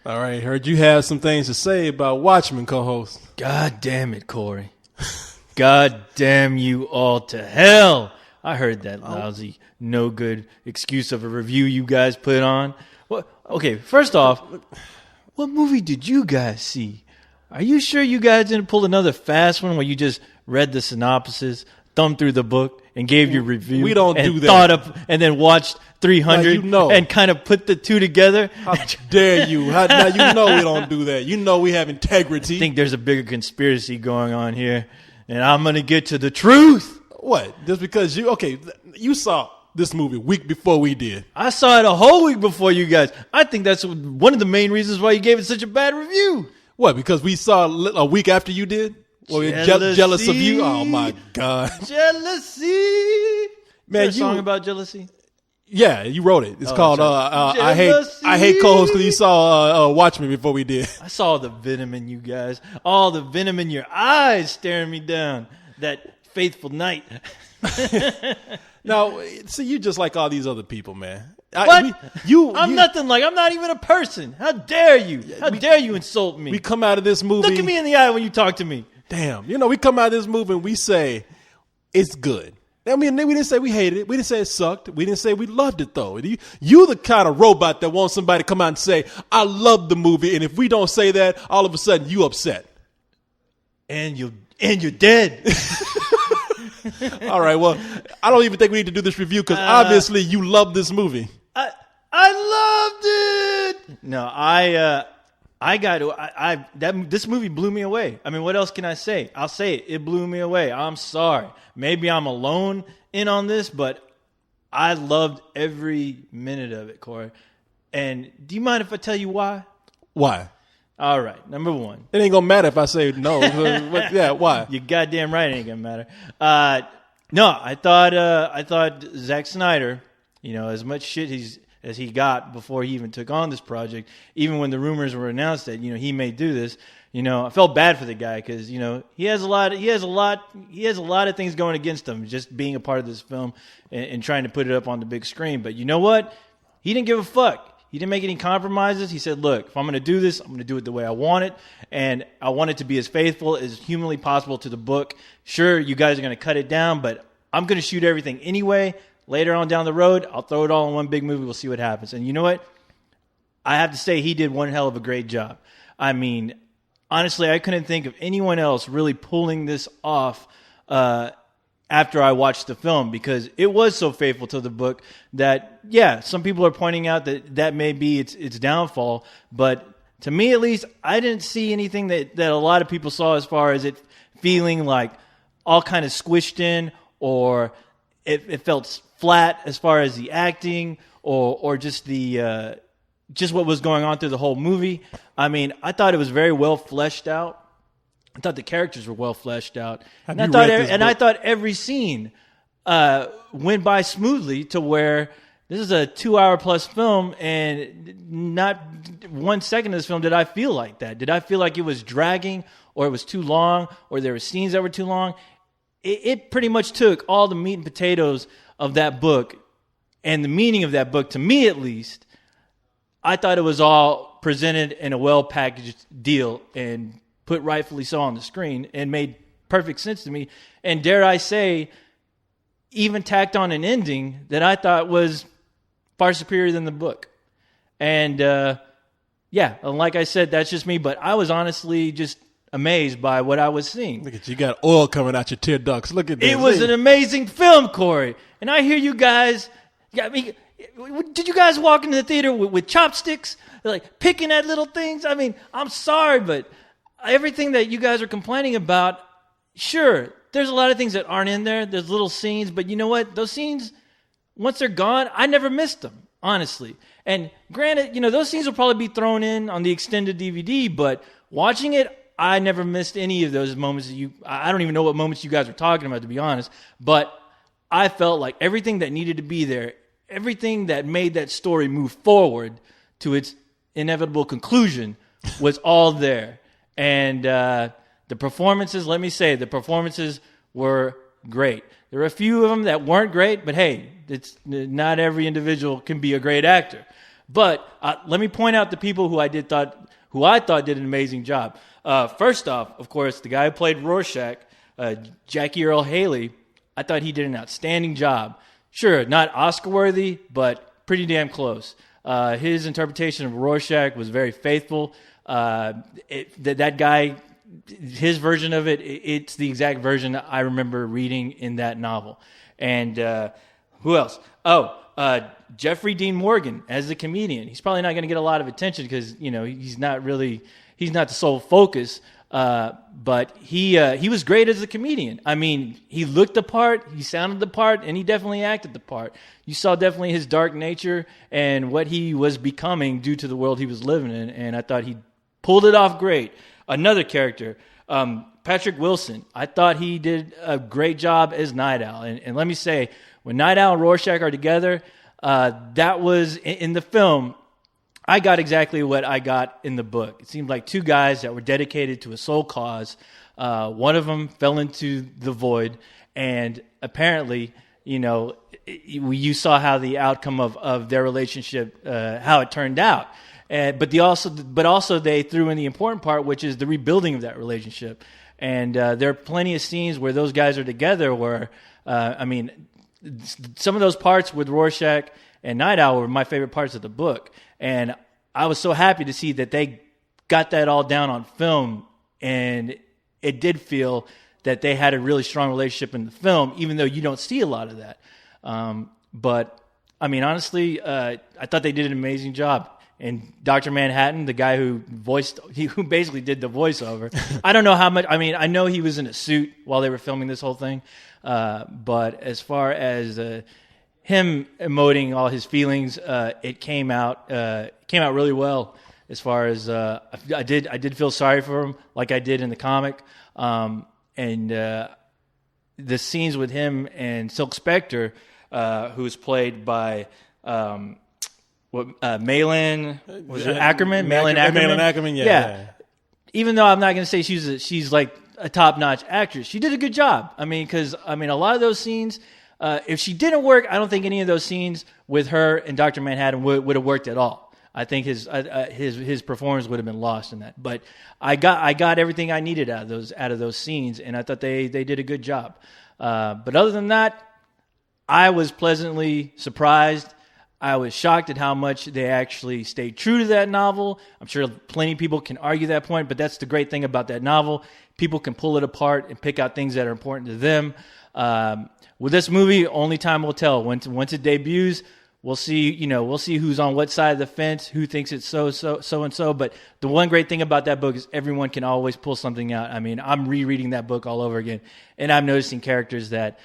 All right, heard you have some things to say about Watchmen, co-host. God damn it, Corey. God damn you all to hell. I heard that lousy, no good excuse of a review you guys put on. Well, okay, first off, what movie did you guys see? Are you sure you guys didn't pull another fast one where you just read the synopsis, thumbed through the book, and gave your review? We don't do that. Thought up and then watched 300 and kind of put the two together? How dare you? Now you know we don't do that. You know we have integrity. I think there's a bigger conspiracy going on here, and I'm going to get to the truth. What? Just because you saw this movie week before we did. I saw it a whole week before you guys. I think that's one of the main reasons why you gave it such a bad review. What? Because we saw a week after you did? Well, we're jealous of you? Oh, my God. Jealousy. Man, is there a song about jealousy? Yeah, you wrote it. It's called I Hate Co-host because you saw Watchmen before we did. I saw the venom in you guys. All the venom in your eyes staring me down. That faithful night. Now, see, you just like all these other people, man. What? I'm nothing like. I'm not even a person. How dare you? How dare you insult me? We come out of this movie. Look at me in the eye when you talk to me. Damn. We come out of this movie and we say it's good. I mean, we didn't say we hated it. We didn't say it sucked. We didn't say we loved it, though. You the kind of robot that wants somebody to come out and say, I love the movie, and if we don't say that, all of a sudden you upset. And you're dead. All right, well, I don't even think we need to do this review because obviously you love this movie. I loved it. No, this movie blew me away. I mean, what else can I say? I'll say it. It blew me away. I'm sorry. Maybe I'm alone in on this, but I loved every minute of it, Corey. And do you mind if I tell you why? Why? All right. Number one. It ain't going to matter if I say no. Yeah, why? You're goddamn right it ain't going to matter. No, I thought Zack Snyder, as much shit as he got before he even took on this project, even when the rumors were announced that, he may do this, I felt bad for the guy because, he has a lot of things going against him just being a part of this film and trying to put it up on the big screen. But you know what? He didn't give a fuck. He didn't make any compromises. He said, look, if I'm going to do this, I'm going to do it the way I want it. And I want it to be as faithful as humanly possible to the book. Sure, you guys are going to cut it down, but I'm going to shoot everything anyway. Later on down the road, I'll throw it all in one big movie. We'll see what happens. And you know what? I have to say he did one hell of a great job. I mean, honestly, I couldn't think of anyone else really pulling this off after I watched the film because it was so faithful to the book that, yeah, some people are pointing out that may be its downfall. But to me, at least, I didn't see anything that a lot of people saw as far as it feeling like all kind of squished in or it felt flat as far as the acting or just just what was going on through the whole movie. I mean, I thought it was very well fleshed out. I thought the characters were well fleshed out. I thought every scene went by smoothly to where this is a 2-hour plus film and not 1 second of this film did I feel like that. Did I feel like it was dragging or it was too long or there were scenes that were too long? It pretty much took all the meat and potatoes of that book and the meaning of that book, to me at least. I thought it was all presented in a well-packaged deal and put rightfully so on the screen and made perfect sense to me. And dare I say, even tacked on an ending that I thought was far superior than the book. And like I said, that's just me. But I was honestly just amazed by what I was seeing. Look at you, got oil coming out your tear ducts. Look at this. It was an amazing film, Corey. And I hear you guys. Did you guys walk into the theater with chopsticks, like picking at little things? I mean, I'm sorry, but everything that you guys are complaining about, sure, there's a lot of things that aren't in there. There's little scenes, but you know what? Those scenes, once they're gone, I never missed them, honestly. And granted, those scenes will probably be thrown in on the extended DVD, but watching it, I never missed any of those moments I don't even know what moments you guys were talking about, to be honest, but I felt like everything that needed to be there, everything that made that story move forward to its inevitable conclusion was all there. And the performances, let me say, the performances were great. There were a few of them that weren't great, but hey, it's not every individual can be a great actor. But let me point out the people who I thought did an amazing job. First off, of course, the guy who played Rorschach, Jackie Earle Haley, I thought he did an outstanding job. Sure, not Oscar-worthy, but pretty damn close. His interpretation of Rorschach was very faithful. That guy, his version of it, it's the exact version I remember reading in that novel. And who else? Jeffrey Dean Morgan as the comedian. He's probably not going to get a lot of attention because he's not the sole focus. But he was great as a comedian. I mean, he looked the part, he sounded the part, and he definitely acted the part. You saw definitely his dark nature and what he was becoming due to the world he was living in, and I thought he pulled it off great. Another character, Patrick Wilson. I thought he did a great job as Night Owl. And let me say, when Night Owl and Rorschach are together, that was in the film. I got exactly what I got in the book. It seemed like two guys that were dedicated to a sole cause. One of them fell into the void, and apparently, you saw how the outcome of their relationship, how it turned out. But also they threw in the important part, which is the rebuilding of that relationship. And there are plenty of scenes where those guys are together where, some of those parts with Rorschach and Night Owl were my favorite parts of the book. And I was so happy to see that they got that all down on film, and it did feel that they had a really strong relationship in the film, even though you don't see a lot of that. But, honestly, I thought they did an amazing job. And Dr. Manhattan, the guy who basically did the voiceover, I don't know how much. I know he was in a suit while they were filming this whole thing, but as far as him emoting all his feelings, it came out really well. As far as I did feel sorry for him, like I did in the comic, and the scenes with him and Silk Spectre, who was played by. Malin was it Ackerman? Malin Ackerman, yeah. Even though I'm not going to say she's like a top-notch actress, she did a good job. Because a lot of those scenes, if she didn't work, I don't think any of those scenes with her and Dr. Manhattan would have worked at all. I think his performance would have been lost in that. But I got everything I needed out of those scenes, and I thought they did a good job. But other than that, I was pleasantly surprised. I was shocked at how much they actually stayed true to that novel. I'm sure plenty of people can argue that point, but that's the great thing about that novel. People can pull it apart and pick out things that are important to them. With this movie, only time will tell. Once it debuts, we'll see who's on what side of the fence, who thinks it's so and so. But the one great thing about that book is everyone can always pull something out. I'm rereading that book all over again, and I'm noticing characters that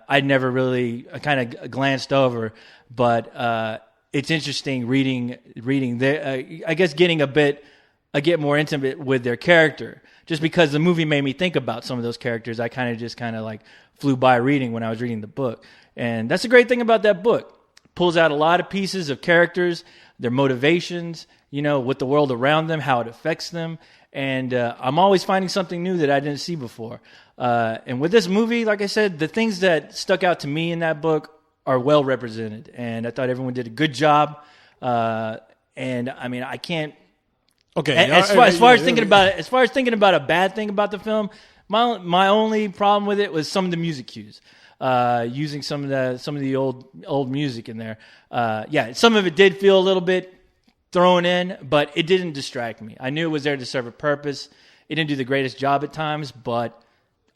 I'd never really kind of glanced over. But it's interesting reading their, I guess getting a get more intimate with their character. Just because the movie made me think about some of those characters, I kind of like flew by reading when I was reading the book. And that's the great thing about that book. Pulls out a lot of pieces of characters, their motivations, with the world around them, how it affects them. And I'm always finding something new that I didn't see before. And with this movie, like I said, the things that stuck out to me in that book are well represented, and I thought everyone did a good job. And I can't. Okay. As far as thinking about a bad thing about the film, my only problem with it was some of the music cues, using some of the old music in there. Some of it did feel a little bit thrown in, but it didn't distract me. I knew it was there to serve a purpose. It didn't do the greatest job at times, but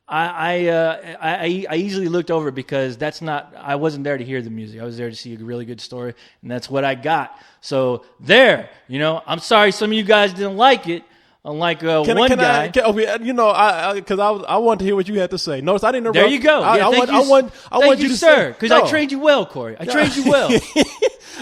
I easily looked over it because I wasn't there to hear the music. I was there to see a really good story, and that's what I got. So I'm sorry some of you guys didn't like it. Unlike one guy, because I want to hear what you had to say. Notice I didn't interrupt. There you go. I want you to sir, because I trained you well, Corey. I trained you well.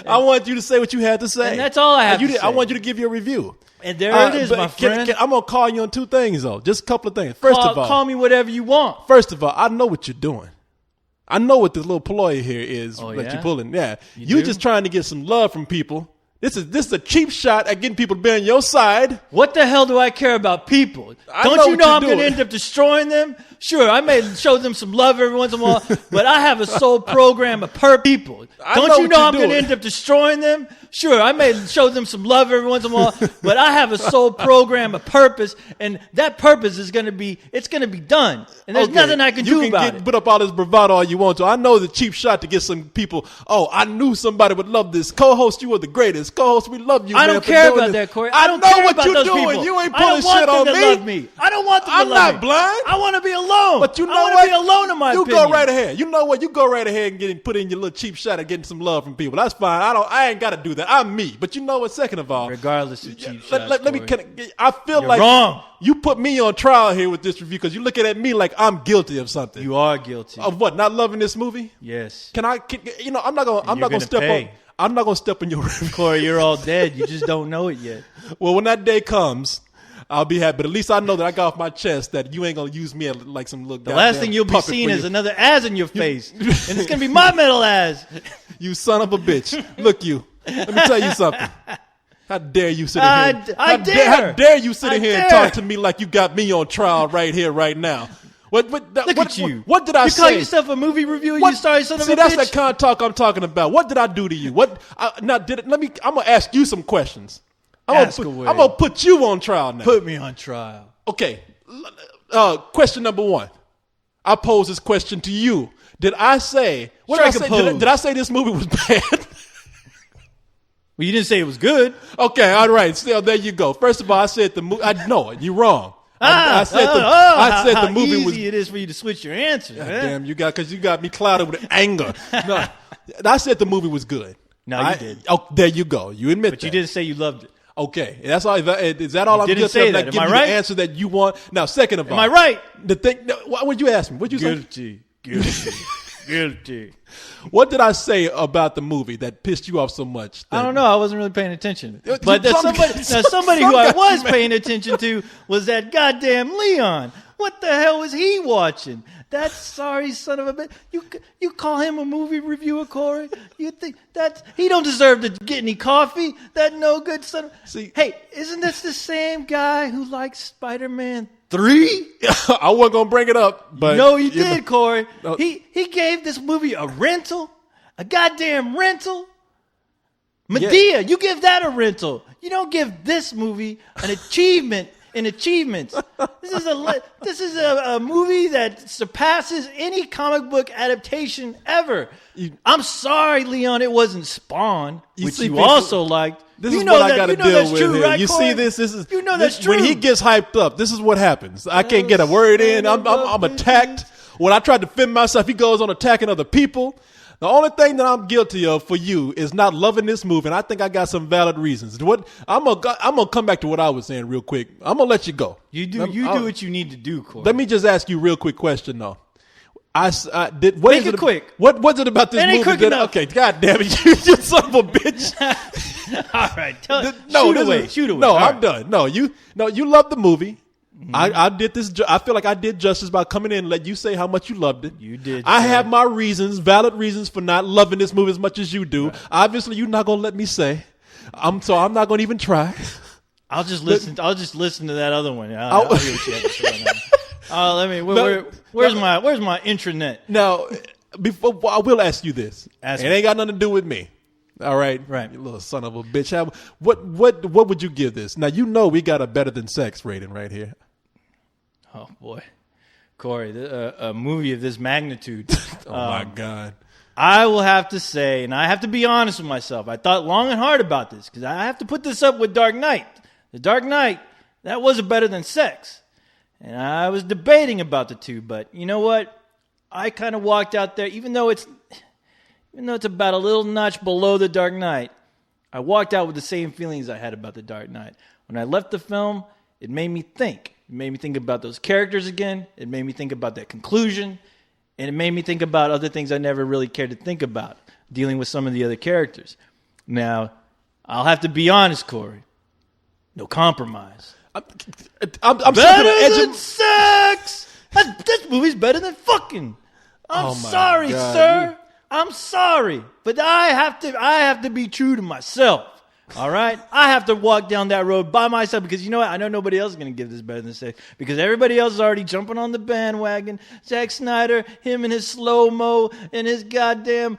I want you to say what you had to say, and that's all I have to say. I want you to give your review. And there it is, my friend. I'm going to call you on two things, though. Just a couple of things. First of all, call me whatever you want. First of all, I know what you're doing. I know what the little ploy here is that you're pulling. Yeah. You're just trying to get some love from people This is a cheap shot at getting people to be on your side. What the hell do I care about people? I Don't know you what know you're I'm going to doing. end up destroying them? Sure, I may show them some love every once in a while, but I have a sole program of people. I Don't know you what know you're I'm going to doing. end up destroying them? Sure, I may show them some love every once in a while, but I have a sole program of purpose, and that purpose is going to be done. And there's nothing I can do about it. Put up all this bravado all you want to. I know the cheap shot to get some people. Oh, I knew somebody would love this. Co-host, you were the greatest. Co-host, we love you. I man, don't for care doing about this. that, Corey. I don't know care what about you're those doing. people. You ain't I don't pulling want shit them on to me. love me. I don't want them I'm to love not me. blind. I want to be alone. But you know I want what? to be alone in my you opinion. go right ahead. You know what? You go right ahead and put in your little cheap shot at getting some love from people. That's fine. I ain't got to do that. I'm me. But you know what? Second of all, Regardless of cheap shots, let me. Corey. I feel You're like wrong. you put me on trial here with this review because you're looking at me like I'm guilty of something. You are guilty. Of what? Not loving this movie? Yes. I'm not gonna. I'm not gonna step pay. on. I'm not gonna step on your review. Corey, you're all dead. You just don't know it yet. Well, when that day comes, I'll be happy. But at least I know that I got off my chest that you ain't gonna use me like some little. The last thing you'll be seeing is another ass in your face. And it's going to be my metal ass. You son of a bitch. Look, you. Let me tell you something. How dare you sit in here? I dare. How dare you sit in I here and dare. talk to me like you got me on trial right here, right now? Look at you. What did I You say? call yourself a movie reviewer, you sorry son of See, a that's bitch? the kind of talk I'm talking about. What did I do to you? I'm gonna ask you some questions. Ask away. I'm gonna put you on trial now. Put me on trial. Okay. Question number one. I pose this question to you. Did I say? What did I Strike a say? pose. Did I say this movie was bad? Well, you didn't say it was good. Okay, all right. Still, there you go. First of all, I said the movie. No, you're wrong. I said the movie how was. easy it is for you to switch your answers. God man. damn, you got me clouded with anger. No, I said the movie was good. No, you did. Oh, there you go. You admit But that. you didn't say you loved it. Okay, that's all. Is that all I'm didn't guilty say of? that. Not Am I giving you right? the answer that you want. Now, second of all, Am I right? The thing. What would you ask me? What you say? Guilty. What did I say about the movie that pissed you off so much? I don't know. I wasn't really paying attention. But Some somebody who I guy- was paying attention to was that goddamn Leon. What the hell was he watching? That sorry son of a bitch. You call him a movie reviewer, Corey? You think he don't deserve to get any coffee? That no good son of... See- hey, isn't this the same guy who likes Spider-Man 3? I wasn't gonna bring it up, but No, you know. did, Corey. No. He gave this movie a rental, a goddamn rental. Medea, you give that a rental. You don't give this movie an achievement in achievements. This is a movie that surpasses any comic book adaptation ever. I'm sorry, Leon, it wasn't Spawn, which see, you people- also liked. This you is know what I that- got to you know deal that's with true, here. right, You Corey? see this? This is You know that's when true. he gets hyped up. This is what happens. I can't get a word in. I'm attacked. When I tried to defend myself, he goes on attacking other people. The only thing that I'm guilty of for you is not loving this movie, and I think I got some valid reasons. I'm gonna come back to what I was saying real quick. I'm gonna let you go. You do what you need to do, Corey. Let me just ask you a real quick question though. I did. What Make is it quick. What was it about this It ain't movie? quick enough. Okay, God damn it, you son of a bitch. All right, No, shoot away. No, All I'm right. done. No, you love the movie. I did this. I feel like I did justice by coming in and let you say how much you loved it. You did, I sir. have my reasons, valid reasons for not loving this movie as much as you do. Right. Obviously, you're not gonna let me say. I'm not gonna even try. I'll just listen to that other one. I'll hear what you have to say on that. Let me. Where's my intranet? Now, before I will ask you this. Ask it me. ain't got nothing to do with me. All right, Right. You little son of a bitch. What would you give this? Now you know we got a better than sex rating right here. Oh boy, Corey, a movie of this magnitude. Oh my God. I will have to say, and I have to be honest with myself. I thought long and hard about this because I have to put this up with Dark Knight. The Dark Knight, that was a better than sex, and I was debating about the two. But you know what? I kind of walked out there, even though it's about a little notch below the Dark Knight. I walked out with the same feelings I had about the Dark Knight. When I left the film, it made me think. It made me think about those characters again. It made me think about that conclusion. And it made me think about other things I never really cared to think about, dealing with some of the other characters. Now, I'll have to be honest, Corey. No compromise. I'm Better than sex! This movie's better than fucking. I'm Oh my sorry, God, sir. I'm sorry. But I have to be true to myself. All right, I have to walk down that road by myself because you know what? I know nobody else is going to give this better than Sex because everybody else is already jumping on the bandwagon. Zack Snyder, him and his slow mo and his goddamn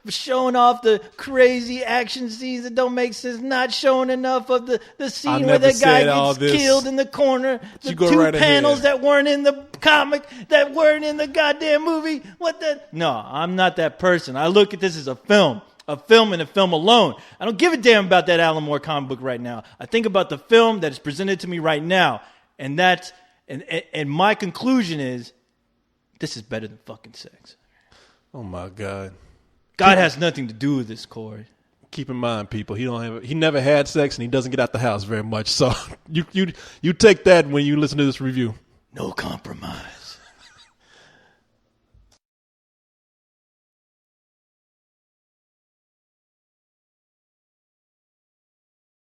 showing off the crazy action scenes that don't make sense. Not showing enough of the scene where the guy gets killed in the corner. The two right panels ahead. that weren't in the comic, that weren't in the goddamn movie. What the? No, I'm not that person. I look at this as a film. A film and a film alone. I don't give a damn about that Alan Moore comic book right now. I think about the film that is presented to me right now, and that's and my conclusion is this is better than fucking Sex. Oh my God. God has nothing to do with this, Corey. Keep in mind, people, he never had sex and he doesn't get out the house very much. So you take that when you listen to this review. No compromise.